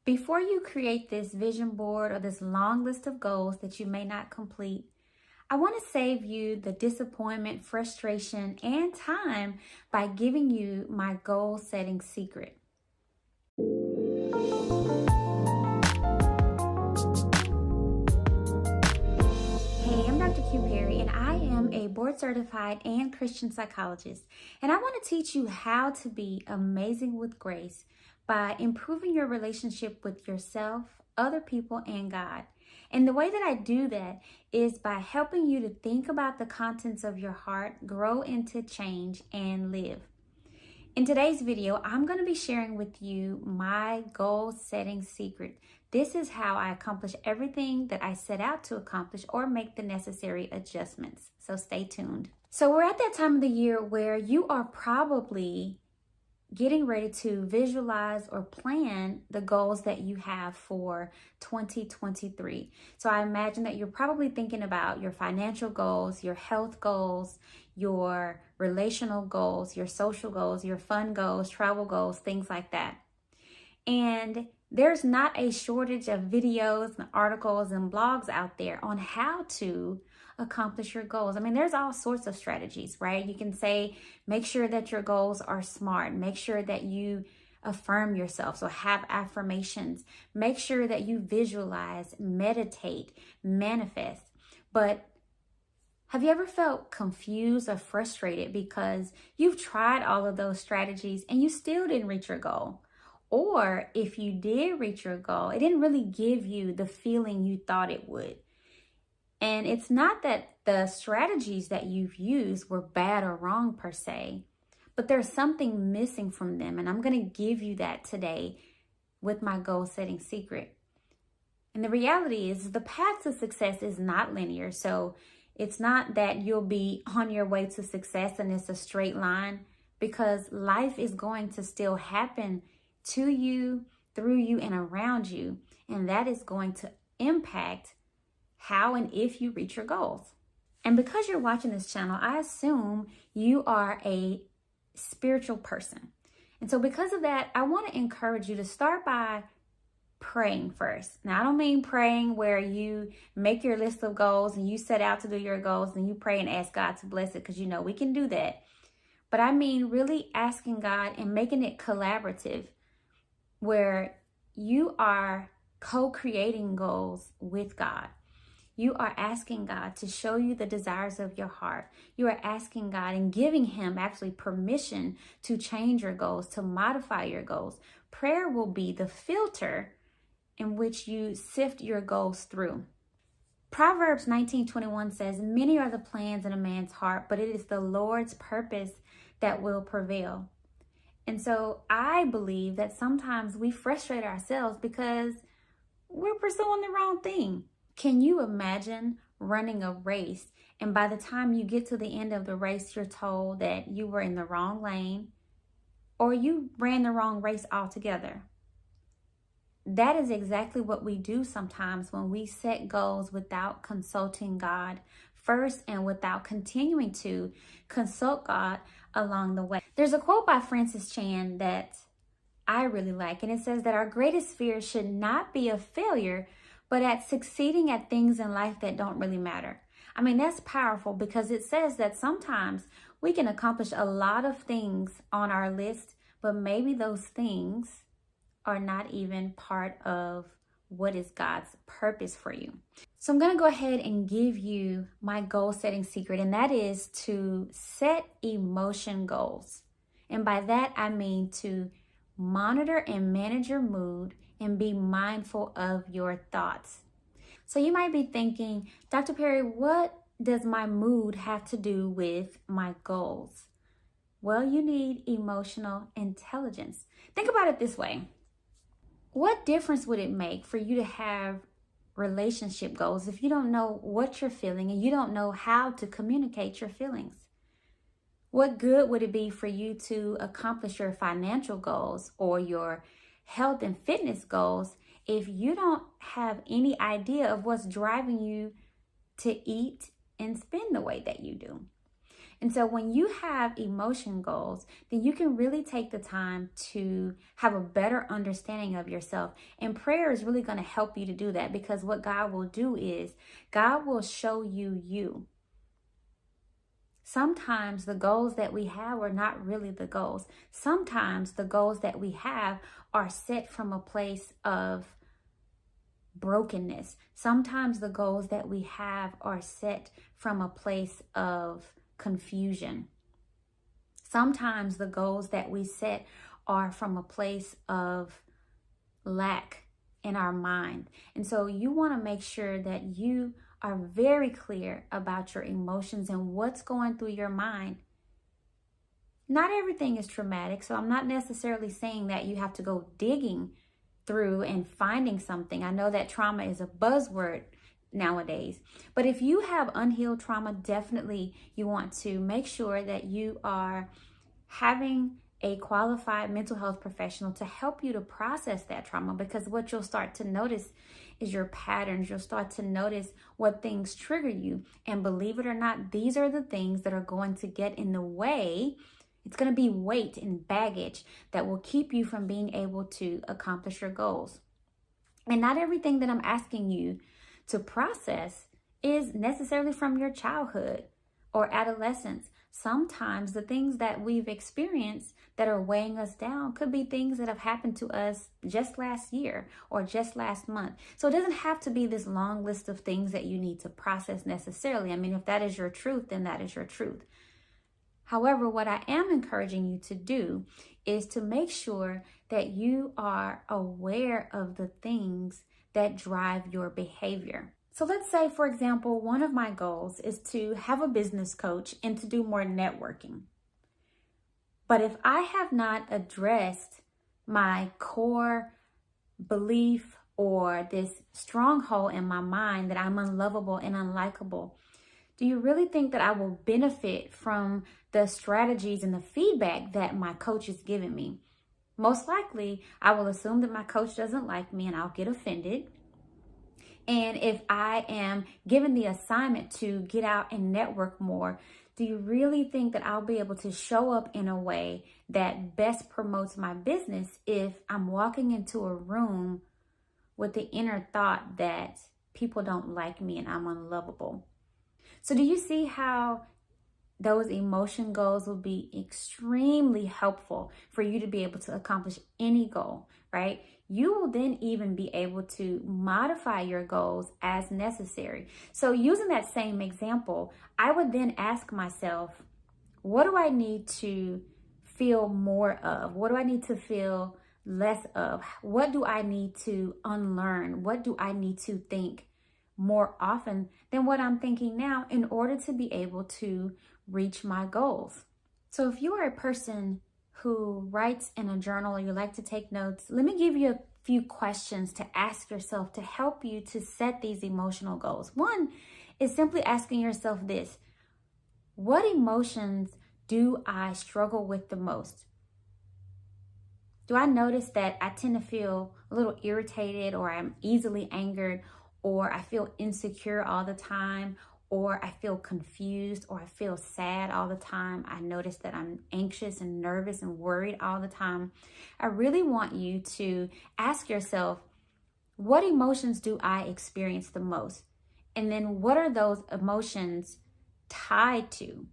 Before you create this vision board or this long list of goals that you may not complete, I want to save you the disappointment, frustration, and time by giving you my goal setting secret. I'm Dr. Q Perry, and I am a board certified and Christian psychologist. And I want to teach you how to be amazing with grace by improving your relationship with yourself, other people, and God. And the way that I do that is by helping you to think about the contents of your heart, grow into change, and live. In today's video, I'm going to be sharing with you my goal setting secret. This is how I accomplish everything that I set out to accomplish or make the necessary adjustments. So stay tuned. So we're at that time of the year where you are probably getting ready to visualize or plan the goals that you have for 2023. So I imagine that you're probably thinking about your financial goals, your health goals, your relational goals, your social goals, your fun goals, travel goals, things like that. And there's not a shortage of videos and articles and blogs out there on how to accomplish your goals. I mean, there's all sorts of strategies, right? You can say, make sure that your goals are smart. Make sure that you affirm yourself. So have affirmations. Make sure that you visualize, meditate, manifest. But have you ever felt confused or frustrated because you've tried all of those strategies and you still didn't reach your goal? Or if you did reach your goal, it didn't really give you the feeling you thought it would. And it's not that the strategies that you've used were bad or wrong per se, but there's something missing from them. And I'm going to give you that today with my goal setting secret. And the reality is the path to success is not linear. So it's not that you'll be on your way to success and it's a straight line, because life is going to still happen to you, through you, and around you. And that is going to impact how and if you reach your goals. And because you're watching this channel, I assume you are a spiritual person. And so because of that, I want to encourage you to start by praying first. Now, I don't mean praying where you make your list of goals and you set out to do your goals and you pray and ask God to bless it, because we can do that. But I mean really asking God and making it collaborative, where you are co-creating goals with God. You are asking God to show you the desires of your heart. You are asking God and giving Him actually permission to change your goals, to modify your goals. Prayer will be the filter in which you sift your goals through. Proverbs 19:21 says, "Many are the plans in a man's heart, but it is the Lord's purpose that will prevail." And so I believe that sometimes we frustrate ourselves because we're pursuing the wrong thing. Can you imagine running a race and by the time you get to the end of the race, you're told that you were in the wrong lane or you ran the wrong race altogether? That is exactly what we do sometimes when we set goals without consulting God first and without continuing to consult God along the way. There's a quote by Francis Chan that I really like, and it says that our greatest fear should not be of failure, but at succeeding at things in life that don't really matter. I mean, that's powerful because it says that sometimes we can accomplish a lot of things on our list, but maybe those things are not even part of what is God's purpose for you. So I'm going to go ahead and give you my goal setting secret, and that is to set emotion goals. And by that, I mean to monitor and manage your mood and be mindful of your thoughts. So you might be thinking, Dr. Perry, what does my mood have to do with my goals? Well, you need emotional intelligence. Think about it this way. What difference would it make for you to have relationship goals if you don't know what you're feeling and you don't know how to communicate your feelings? What good would it be for you to accomplish your financial goals or your health and fitness goals if you don't have any idea of what's driving you to eat and spend the way that you do? And so when you have emotion goals, then you can really take the time to have a better understanding of yourself. And prayer is really going to help you to do that, because what God will do is God will show you you. Sometimes the goals that we have are not really the goals. Sometimes the goals that we have are set from a place of brokenness. Sometimes the goals that we have are set from a place of confusion. Sometimes the goals that we set are from a place of lack in our mind. And so you want to make sure that you are very clear about your emotions and what's going through your mind. Not everything is traumatic, so I'm not necessarily saying that you have to go digging through and finding something. I know that trauma is a buzzword nowadays, but if you have unhealed trauma, definitely you want to make sure that you are having a qualified mental health professional to help you to process that trauma, because what you'll start to notice is your patterns. You'll start to notice what things trigger you. And believe it or not, these are the things that are going to get in the way. It's going to be weight and baggage that will keep you from being able to accomplish your goals. And not everything that I'm asking you to process is necessarily from your childhood or adolescence. Sometimes the things that we've experienced that are weighing us down could be things that have happened to us just last year or just last month. So it doesn't have to be this long list of things that you need to process necessarily. I mean, if that is your truth, then that is your truth. However, what I am encouraging you to do is to make sure that you are aware of the things that drive your behavior. So let's say, for example, one of my goals is to have a business coach and to do more networking. But if I have not addressed my core belief or this stronghold in my mind that I'm unlovable and unlikable, do you really think that I will benefit from the strategies and the feedback that my coach is giving me? Most likely, I will assume that my coach doesn't like me and I'll get offended. And if I am given the assignment to get out and network more, do you really think that I'll be able to show up in a way that best promotes my business if I'm walking into a room with the inner thought that people don't like me and I'm unlovable? So do you see how those emotion goals will be extremely helpful for you to be able to accomplish any goal, right? You will then even be able to modify your goals as necessary. So using that same example, I would then ask myself, what do I need to feel more of? What do I need to feel less of? What do I need to unlearn? What do I need to think more often than what I'm thinking now in order to be able to reach my goals? So if you are a person who writes in a journal or you like to take notes, let me give you a few questions to ask yourself to help you to set these emotional goals. One is simply asking yourself this: what emotions do I struggle with the most? Do I notice that I tend to feel a little irritated, or I'm easily angered, or I feel insecure all the time, or I feel confused, or I feel sad all the time? I notice that I'm anxious and nervous and worried all the time. I really want you to ask yourself, what emotions do I experience the most? And then what are those emotions tied to?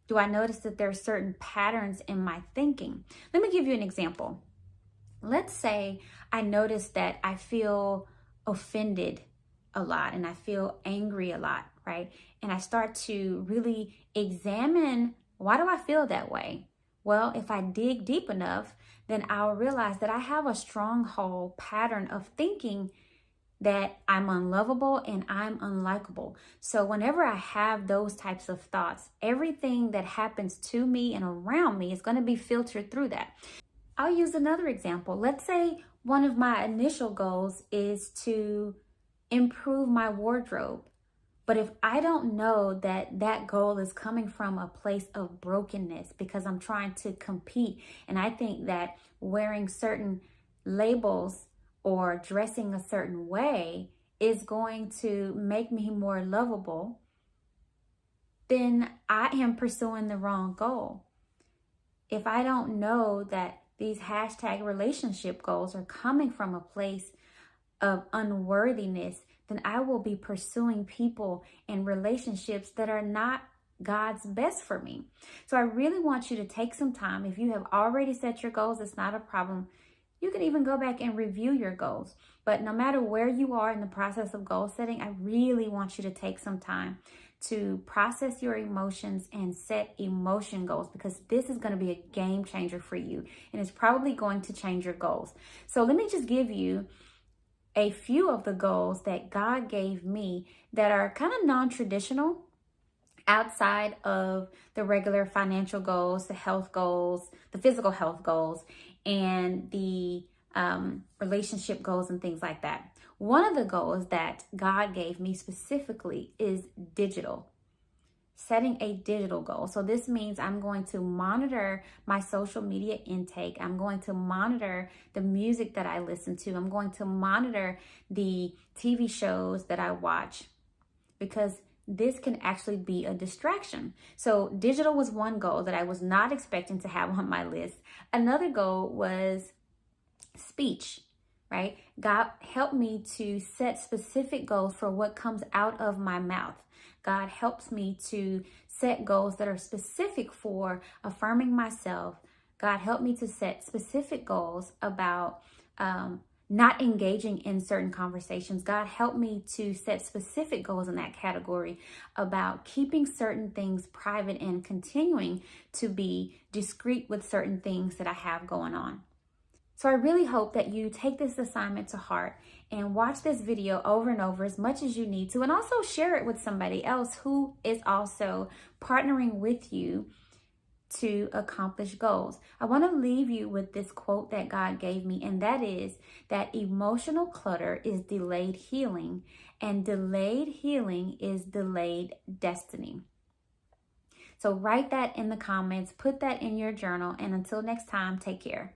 Do I notice that there are certain patterns in my thinking? Let me give you an example. Let's say I notice that I feel offended a lot and I feel angry a lot, right? And I start to really examine, why do I feel that way? Well, if I dig deep enough, then I'll realize that I have a stronghold pattern of thinking that I'm unlovable and I'm unlikable. So whenever I have those types of thoughts, everything that happens to me and around me is going to be filtered through that. I'll use another example. Let's say one of my initial goals is to improve my wardrobe. But if I don't know that that goal is coming from a place of brokenness because I'm trying to compete, and I think that wearing certain labels or dressing a certain way is going to make me more lovable, then I am pursuing the wrong goal. If I don't know that these hashtag relationship goals are coming from a place of unworthiness, then I will be pursuing people and relationships that are not God's best for me. So I really want you to take some time. If you have already set your goals, it's not a problem. You can even go back and review your goals. But no matter where you are in the process of goal setting, I really want you to take some time to process your emotions and set emotion goals, because this is going to be a game changer for you, and it's probably going to change your goals. So let me just give you a few of the goals that God gave me that are kind of non-traditional, outside of the regular financial goals, the health goals, the physical health goals, and the relationship goals and things like that. One of the goals that God gave me specifically is digital. Setting a digital goal. So this means I'm going to monitor my social media intake. I'm going to monitor the music that I listen to. I'm going to monitor the TV shows that I watch, because this can actually be a distraction. So digital was one goal that I was not expecting to have on my list. Another goal was speech, right? God helped me to set specific goals for what comes out of my mouth. God helps me to set goals that are specific for affirming myself. God helped me to set specific goals about not engaging in certain conversations. God helped me to set specific goals in that category about keeping certain things private and continuing to be discreet with certain things that I have going on. So I really hope that you take this assignment to heart and watch this video over and over as much as you need to, and also share it with somebody else who is also partnering with you to accomplish goals. I want to leave you with this quote that God gave me, and that is that emotional clutter is delayed healing, and delayed healing is delayed destiny. So write that in the comments, put that in your journal, and until next time, take care.